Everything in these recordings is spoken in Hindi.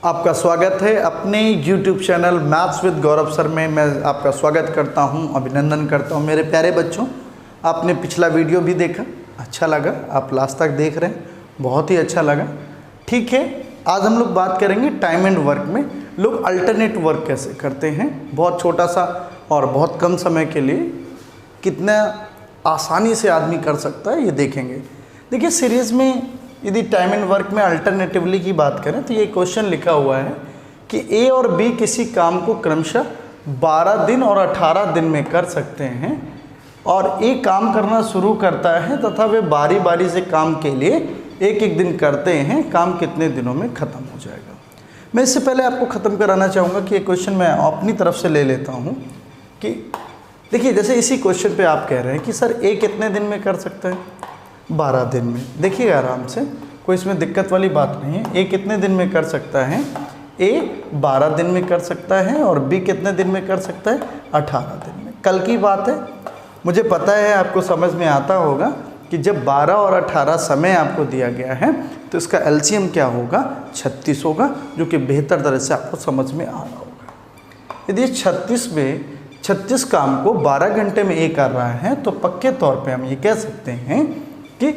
आपका स्वागत है अपने YouTube channel maths with Gaurav sir में। मैं आपका स्वागत करता हूं, अभिनंदन करता हूं। मेरे प्यारे बच्चों, आपने पिछला वीडियो भी देखा, अच्छा लगा, आप लास्ट तक देख रहे हैं, बहुत ही अच्छा लगा। ठीक है, आज हम लोग बात करेंगे टाइम एंड वर्क में लोग अल्टरनेट वर्क कैसे करते हैं। बहुत छोटा सा और बहुत कम समय के लिए कितना आसानी से आदमी कर सकता है, ये देखेंगे। देखिए, सीरीज़ में यदि टाइम एंड वर्क में अल्टरनेटिवली की बात करें तो ये क्वेश्चन लिखा हुआ है कि ए और बी किसी काम को क्रमशः 12 दिन और 18 दिन में कर सकते हैं और ए काम करना शुरू करता है तथा वे बारी बारी से काम के लिए एक एक दिन करते हैं। काम कितने दिनों में ख़त्म हो जाएगा। मैं इससे पहले आपको ख़त्म कराना चाहूँगा कि ये क्वेश्चन मैं अपनी तरफ से ले लेता हूँ कि देखिए, जैसे इसी क्वेश्चन पे आप कह रहे हैं कि सर ए कितने दिन में कर सकता है, 12 दिन में। देखिए आराम से, कोई इसमें दिक्कत वाली बात नहीं है। ए कितने दिन में कर सकता है, ए 12 दिन में कर सकता है और बी कितने दिन में कर सकता है, 18 दिन में। कल की बात है, मुझे पता है आपको समझ में आता होगा कि जब 12 और 18 समय आपको दिया गया है तो इसका एलसीएम क्या होगा, 36 होगा, जो कि बेहतर तरह से आपको समझ में आ रहा होगा। यदि 36 में 36 काम को 12 घंटे में ए कर रहा है तो पक्के तौर पे हम ये कह सकते हैं कि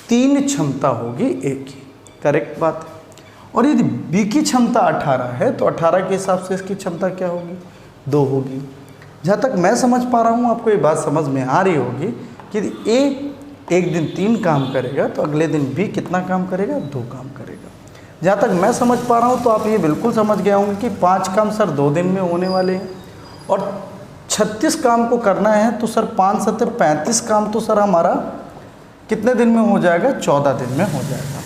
3 क्षमता होगी ए की। करेक्ट बात है। और यदि बी की क्षमता 18 है तो 18 के हिसाब से इसकी क्षमता क्या होगी, 2 होगी। जहाँ तक मैं समझ पा रहा हूँ, आपको ये बात समझ में आ रही होगी कि यदि ए एक दिन 3 काम करेगा तो अगले दिन बी कितना काम करेगा, 2 काम करेगा। जहाँ तक मैं समझ पा रहा हूँ तो आप ये बिल्कुल समझ गए होंगे कि 5 काम सर 2 दिन में होने वाले हैं और 36 काम को करना है तो सर 5 7 35 काम तो सर हमारा कितने दिन में हो जाएगा, 14 दिन में हो जाएगा।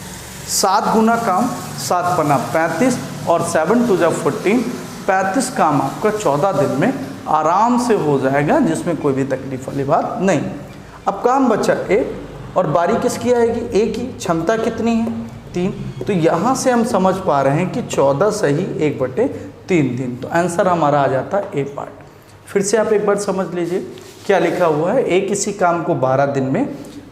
7 गुना काम 7 पन्ना 35 और 7 2 14, 35 काम आपका 14 दिन में आराम से हो जाएगा, जिसमें कोई भी तकलीफ वाली बात नहीं। अब काम बचा एक और बारी किसकी आएगी, ए की। क्षमता कितनी है, 3। तो यहाँ से हम समझ पा रहे हैं कि 14 सही 1/3 दिन। तो आंसर हमारा आ जाता है ए पार्ट। फिर से आप एक बार समझ लीजिए क्या लिखा हुआ है। ए किसी काम को 12 दिन में,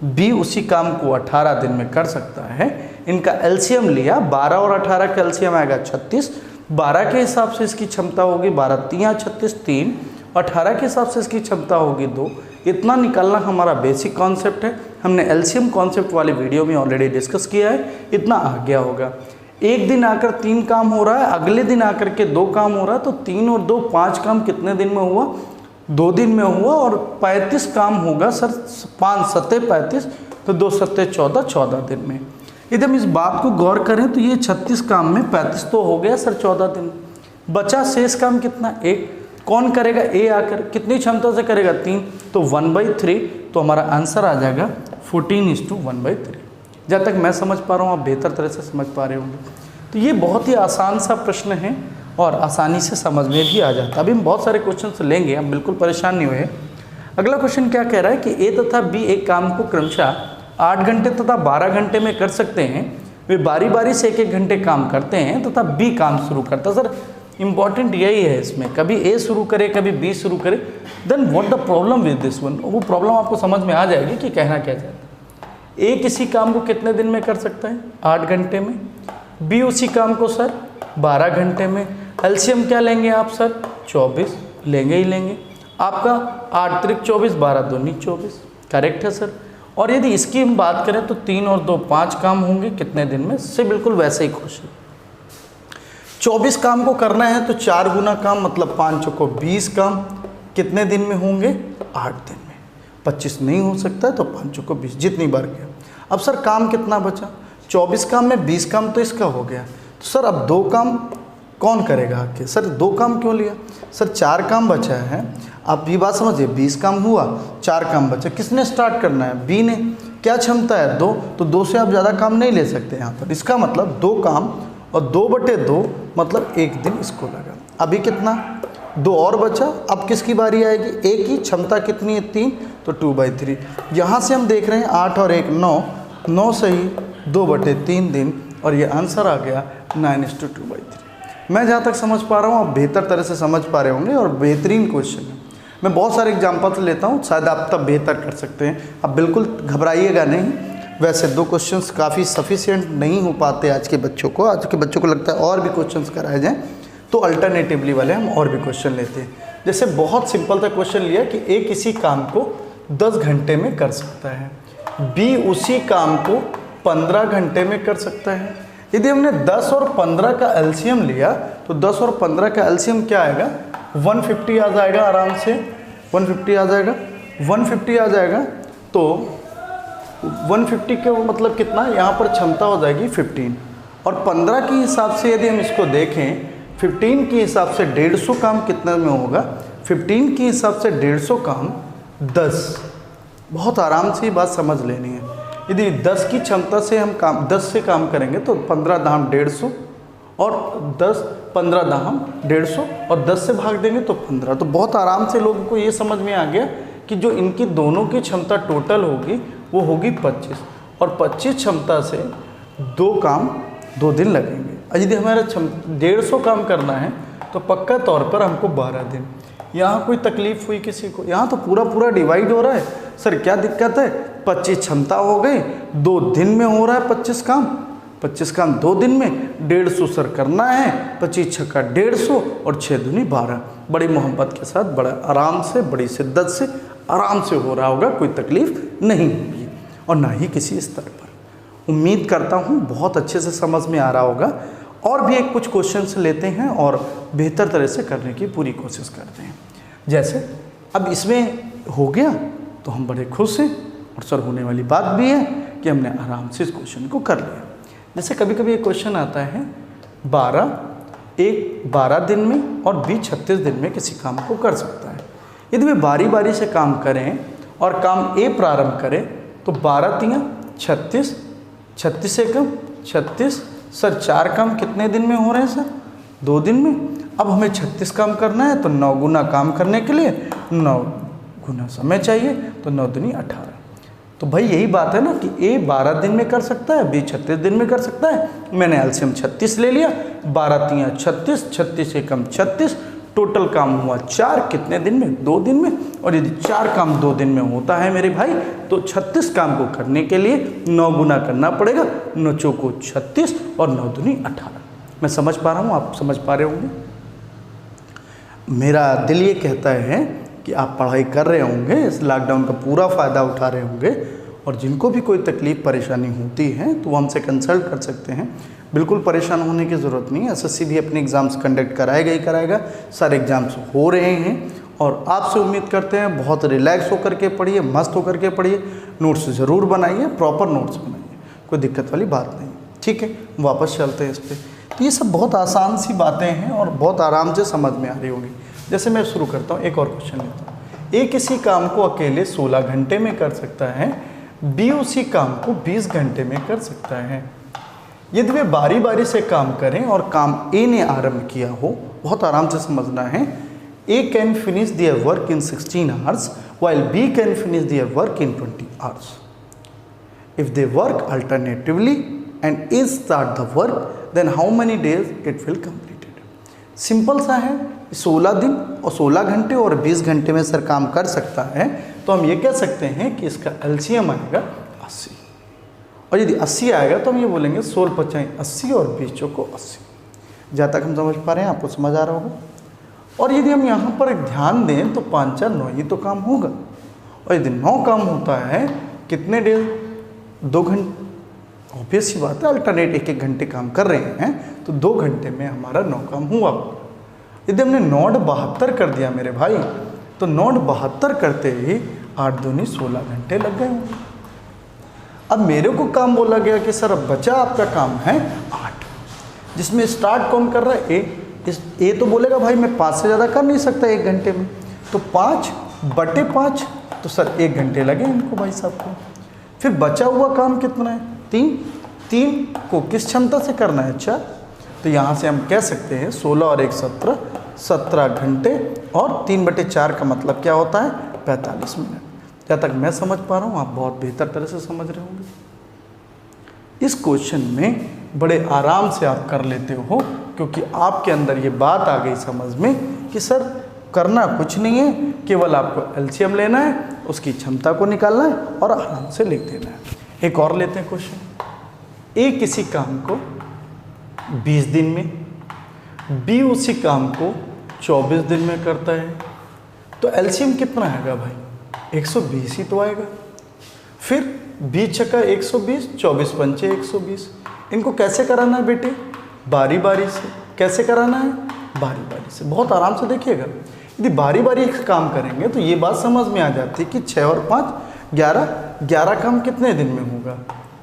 बी उसी काम को 18 दिन में कर सकता है। इनका एलसीएम लिया, 12 और 18 का एलसीएम आएगा 36। 12 के हिसाब से इसकी क्षमता होगी 12 3 36 3, 18 के हिसाब से इसकी क्षमता होगी 2। इतना निकालना हमारा बेसिक कॉन्सेप्ट है, हमने एलसीएम कॉन्सेप्ट वाले वीडियो में ऑलरेडी डिस्कस किया है। इतना आ गया होगा। एक दिन आकर 3 काम हो रहा है, अगले दिन आकर के 2 काम हो रहा है, तो 3 और 2 5 काम कितने दिन में हुआ, 2 दिन में हुआ। और 35 काम होगा सर, 5 7 35, तो 2 7 14, 14 दिन में। यदि हम इस बात को गौर करें तो ये 36 काम में 35 तो हो गया सर 14 दिन। बचा शेष काम कितना, 1। कौन करेगा, ए आकर कितनी क्षमता से करेगा, 3, तो 1/3। तो हमारा आंसर आ जाएगा 14:1/3। जहाँ तक मैं समझ पा रहा हूँ, आप बेहतर तरह से समझ पा रहे होंगे। तो ये बहुत ही आसान सा प्रश्न है और आसानी से समझ में भी आ जाता है। अभी हम बहुत सारे क्वेश्चन लेंगे, हम बिल्कुल परेशान नहीं हुए। अगला क्वेश्चन क्या कह रहा है कि ए तथा बी एक काम को क्रमशः 8 घंटे तथा 12 घंटे में कर सकते हैं। वे बारी बारी से 1-1 घंटे काम करते हैं तथा बी काम शुरू करता है। सर इंपॉर्टेंट यही है इसमें, कभी ए शुरू करे कभी बी शुरू करे, then what the problem with this one, वो प्रॉब्लम आपको समझ में आ जाएगी कि कहना क्या चाहता है। ए किसी काम को कितने दिन में कर सकता है, 8 घंटे में। बी उसी काम को सर 12 घंटे में। एलसीएम क्या लेंगे आप सर, 24 लेंगे ही लेंगे। आपका 8 3 24, 12 2 24। करेक्ट है सर। और यदि इसकी हम बात करें तो 3 और 2 5 काम होंगे कितने दिन में, से बिल्कुल वैसे ही खुश है। 24 काम को करना है तो 4 गुना काम मतलब 5 चौको 20 काम कितने दिन में होंगे, 8 दिन में। 25 नहीं हो सकता है तो 5 चौको 20, जितनी बार गया। अब सर काम कितना बचा, 24 काम में 20 काम तो इसका हो गया। तो सर अब 2 काम कौन करेगा आके, सर 2 काम क्यों लिया, सर 4 काम बचा है। आप ये बात समझिए, 20 काम हुआ, 4 काम बचा। किसने स्टार्ट करना है, बी ने। क्या क्षमता है, 2, तो 2 से आप ज़्यादा काम नहीं ले सकते यहाँ पर। इसका मतलब 2 काम और 2/2 मतलब 1 दिन इसको लगा। अभी कितना, 2 और बचा। अब किसकी बारी आएगी, ए की। क्षमता कितनी है, 3, तो 2/3। यहाँ से हम देख रहे हैं 8 और 1 9, 9 सही 2/3 दिन, और ये आंसर आ गया 9:2/3। मैं जहाँ तक समझ पा रहा हूँ आप बेहतर तरह से समझ पा रहे होंगे और बेहतरीन क्वेश्चन है। मैं बहुत सारे एग्जाम्पल लेता हूँ, शायद आप तब बेहतर कर सकते हैं। आप बिल्कुल घबराइएगा नहीं, वैसे 2 क्वेश्चंस काफ़ी सफिशिएंट नहीं हो पाते आज के बच्चों को लगता है और भी क्वेश्चंस कराए जाएँ, तो अल्टरनेटिवली वाले हम और भी क्वेश्चन लेते हैं। जैसे बहुत सिंपल सा क्वेश्चन लिया कि ए किसी काम को 10 घंटे में कर सकता है, बी उसी काम को 15 घंटे में कर सकता है। यदि हमने 10 और 15 का एलसीएम लिया तो 10 और 15 का एलसीएम क्या आएगा, 150 आ जाएगा, आराम से 150 आ जाएगा, 150 आ जाएगा। तो 150 के मतलब कितना, यहाँ पर क्षमता हो जाएगी 15, और 15 के हिसाब से यदि हम इसको देखें, 15 के हिसाब से 150 काम कितने में होगा, 15 के हिसाब से 150 काम 10। बहुत आराम से ये बात समझ लेनी है। यदि 10 की क्षमता से हम 10 से काम करेंगे तो 15 दाम 150 और 15 दाम 150 और 10 से भाग देंगे तो 15। तो बहुत आराम से लोगों को ये समझ में आ गया कि जो इनकी दोनों की क्षमता टोटल होगी वो होगी 25, और 25 क्षमता से 2 काम 2 दिन लगेंगे। और यदि हमारा 150 काम करना है तो पक्का तौर पर हमको 12 दिन। यहाँ कोई तकलीफ हुई किसी को? यहाँ तो पूरा डिवाइड हो रहा है। सर क्या दिक्कत है, 25 क्षमता हो गई, 2 दिन में हो रहा है 25 काम, 25 काम 2 दिन में, 150 सर करना है, 25 छक्का 150 और 6 दूनी 12। बड़ी मोहब्बत के साथ, बड़ा आराम से, बड़ी शिद्दत से, आराम से हो रहा होगा, कोई तकलीफ नहीं होगी और ना ही किसी स्तर पर। उम्मीद करता हूँ बहुत अच्छे से समझ में आ रहा होगा। और भी एक कुछ क्वेश्चंस लेते हैं और बेहतर तरह से करने की पूरी कोशिश करते हैं। जैसे अब इसमें हो गया तो हम बड़े खुश हैं, और सर होने वाली बात भी है कि हमने आराम से इस क्वेश्चन को कर लिया। जैसे कभी कभी एक क्वेश्चन आता है 12 दिन में और बी 36 दिन में किसी काम को कर सकता है। यदि वे बारी बारी से काम करें और काम ए प्रारंभ करें तो 12 तियाँ 36, 36 से कम 36। सर 4 काम कितने दिन में हो रहे हैं सर? 2 दिन में। अब हमें 36 काम करना है तो 9 गुना काम करने के लिए 9 गुना समय चाहिए, तो 9 दूनी 18। तो भाई यही बात है ना कि ए 12 दिन में कर सकता है, बी 36 दिन में कर सकता है। मैंने एलसीएम 36 ले लिया, 12 तियाँ 36, 36 से कम 36, टोटल काम हुआ 4 कितने दिन में? 2 दिन में। और यदि 4 काम 2 दिन में होता है मेरे भाई तो 36 काम को करने के लिए 9 गुना करना पड़ेगा, 9 चौको 36 और 9 दूनी 18। मैं समझ पा रहा हूँ, आप समझ पा रहे होंगे। मेरा दिल ये कहता है कि आप पढ़ाई कर रहे होंगे, इस लॉकडाउन का पूरा फ़ायदा उठा रहे होंगे, और जिनको भी कोई तकलीफ़ परेशानी होती है तो वो हमसे कंसल्ट कर सकते हैं। बिल्कुल परेशान होने की ज़रूरत नहीं है। एसएससी भी अपने एग्ज़ाम्स कंडक्ट कराएगा ही कराएगा, सारे एग्ज़ाम्स हो रहे हैं, और आपसे उम्मीद करते हैं बहुत रिलैक्स होकर के पढ़िए, मस्त होकर के पढ़िए, नोट्स ज़रूर बनाइए, प्रॉपर नोट्स बनाइए, कोई दिक्कत वाली बात नहीं। ठीक है, वापस चलते हैं इस पर। तो ये सब बहुत आसान सी बातें हैं और बहुत आराम से समझ में आ रही होंगी। जैसे मैं शुरू करता हूँ, एक और क्वेश्चन लेता हूँ। ए किसी काम को अकेले 16 घंटे में कर सकता है, बी उसी काम को 20 घंटे में कर सकता है। यदि वे बारी बारी से काम करें और काम ए ने आरंभ किया हो, बहुत आराम से समझना है, A can finish their work in 16 hours while B can finish their work in 20 hours. If they work alternatively and A start the work then how many days it will completed. Simple सा है, 16 दिन और 16 घंटे और 20 घंटे में सर काम कर सकता है, तो हम ये कह सकते हैं कि इसका एलसीएम आएगा 80। और यदि 80 आएगा तो हम ये बोलेंगे 16 पचाई 80 और 20 चौको 80। जहाँ तक हम समझ पा रहे हैं, आपको समझ आ रहा होगा। और यदि हम यहाँ पर एक ध्यान दें तो 5 4 9 ही तो काम होगा, और यदि 9 काम होता है कितने डेज? 2 घंटे। ऑब्वियस ही बात है, अल्टरनेट 1 घंटे काम कर रहे हैं तो 2 घंटे में हमारा 9 काम हुआ। यदि हमने 9 72 कर दिया मेरे भाई, तो 9 72 करते ही 8 दूनी 16 घंटे लग गए होंगे। अब मेरे को काम बोला गया कि सर अब बचा आपका काम है 8, जिसमें स्टार्ट कौन कर रहा है? ए तो बोलेगा भाई मैं 5 से ज़्यादा कर नहीं सकता 1 घंटे में, तो 5/5, तो सर 1 घंटे लगे इनको भाई साहब को। फिर बचा हुआ काम कितना है? 3 को किस क्षमता से करना है? 4। तो यहाँ से हम कह सकते हैं 16 और 1 17 घंटे, और 3/4 का मतलब क्या होता है? 45 मिनट। जहाँ तक मैं समझ पा रहा हूँ, आप बहुत बेहतर तरह से समझ रहे होंगे। इस क्वेश्चन में बड़े आराम से आप कर लेते हो, क्योंकि आपके अंदर ये बात आ गई समझ में कि सर करना कुछ नहीं है, केवल आपको एलसीएम लेना है, उसकी क्षमता को निकालना है और आराम से लिख देना है। एक और लेते हैं क्वेश्चन। ए किसी काम को 20 दिन में, बी उसी काम को 24 दिन में करता है, तो एलसीएम कितना आएगा भाई? 120 ही तो आएगा। फिर 20 छक्का 120, 24 पंचे 120। इनको कैसे कराना है बेटे? बारी बारी से। कैसे कराना है? बारी बारी से। बहुत आराम से देखिएगा। यदि बारी बारी काम करेंगे तो ये बात समझ में आ जाती है कि 6 और 5 11 काम कितने दिन में होगा?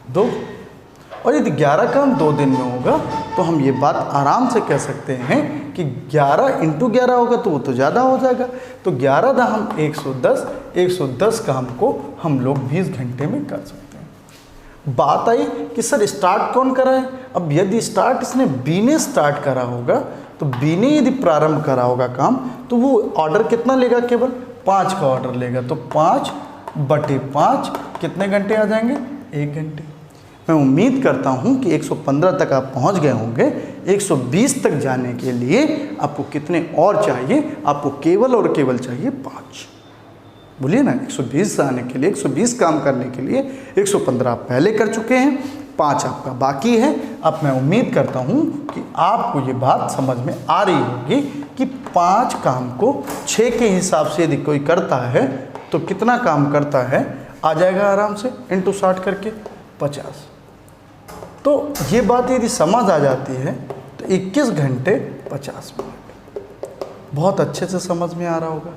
2। और यदि 11 काम 2 दिन में होगा तो हम ये बात आराम से कह सकते हैं कि 11 × 11 होगा तो वो तो ज़्यादा हो जाएगा। तो 11 दाहम 110 काम को हम लोग 20 घंटे में कर सकते हैं। बात आई कि सर स्टार्ट कौन कराए? अब यदि स्टार्ट इसने बी ने स्टार्ट करा होगा तो बी ने यदि प्रारंभ करा होगा काम तो वो ऑर्डर कितना लेगा? केवल 5 का ऑर्डर लेगा। तो 5/5 कितने घंटे आ जाएंगे? 1 घंटे। मैं उम्मीद करता हूं कि 115 तक आप पहुंच गए होंगे। 120 तक जाने के लिए आपको कितने और चाहिए? आपको केवल और केवल चाहिए 5। बोलिए ना, 120 आने के लिए, 120 काम करने के लिए 115 आप पहले कर चुके हैं, 5 आपका बाकी है। अब मैं उम्मीद करता हूं कि आपको ये बात समझ में आ रही होगी कि 5 काम को 6 के हिसाब से यदि कोई करता है तो कितना काम करता है? आ जाएगा आराम से × 60 करके 50। तो ये बात यदि समझ आ जाती है तो 21 घंटे 50 मिनट बहुत अच्छे से समझ में आ रहा होगा।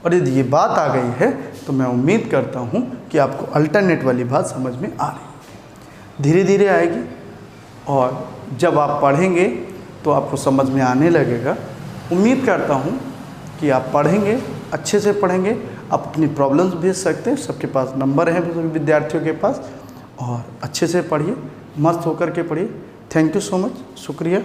और यदि ये बात आ गई है तो मैं उम्मीद करता हूँ कि आपको अल्टरनेट वाली बात समझ में आ रही है। धीरे धीरे आएगी और जब आप पढ़ेंगे तो आपको समझ में आने लगेगा। उम्मीद करता हूँ कि आप पढ़ेंगे, अच्छे से पढ़ेंगे। आप अपनी प्रॉब्लम्स भेज सकते हैं, सबके पास नंबर हैं सभी विद्यार्थियों के पास। और अच्छे से पढ़िए, मस्त होकर के पढ़िए। थैंक यू सो मच, शुक्रिया।